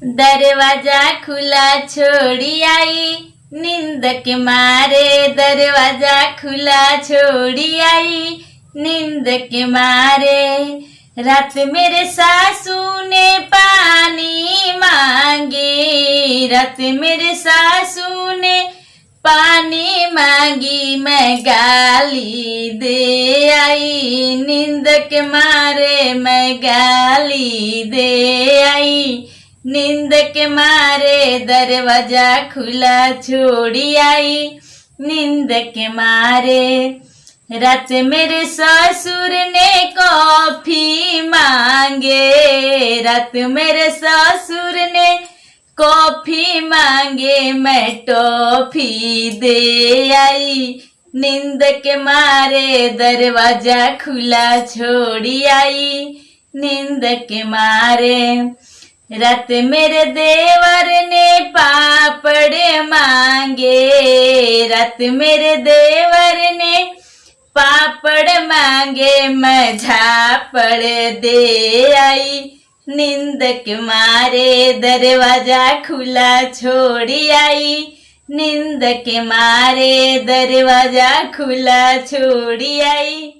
दरवाजा खुला छोड़ी आई, नींद के मारे दरवाजा खुला छोड़ी आई, नींद के मारे। रात मेरे सासू ने पानी मांगी, रात मेरे सासू ने पानी मांगी, मैं गाली दे आई, नींद के मारे मैं गाली दे आई, नींद के मारे दरवाजा खुला छोड़ी आई, नींद के मारे। रात मेरे ससुर ने कॉफी मांगे, रात मेरे ससुर ने कॉफी मांगे, मैं टॉफी दे आई, नींद के मारे दरवाजा खुला छोड़ी आई, नींद के मारे। रात मेरे देवर ने पापड़ मांगे, रात मेरे देवर ने पापड़ मांगे, मैं झापड़ दे आई, नींद के मारे दरवाजा खुला छोड़ी आई, नींद के मारे दरवाजा खुला छोड़ी आई।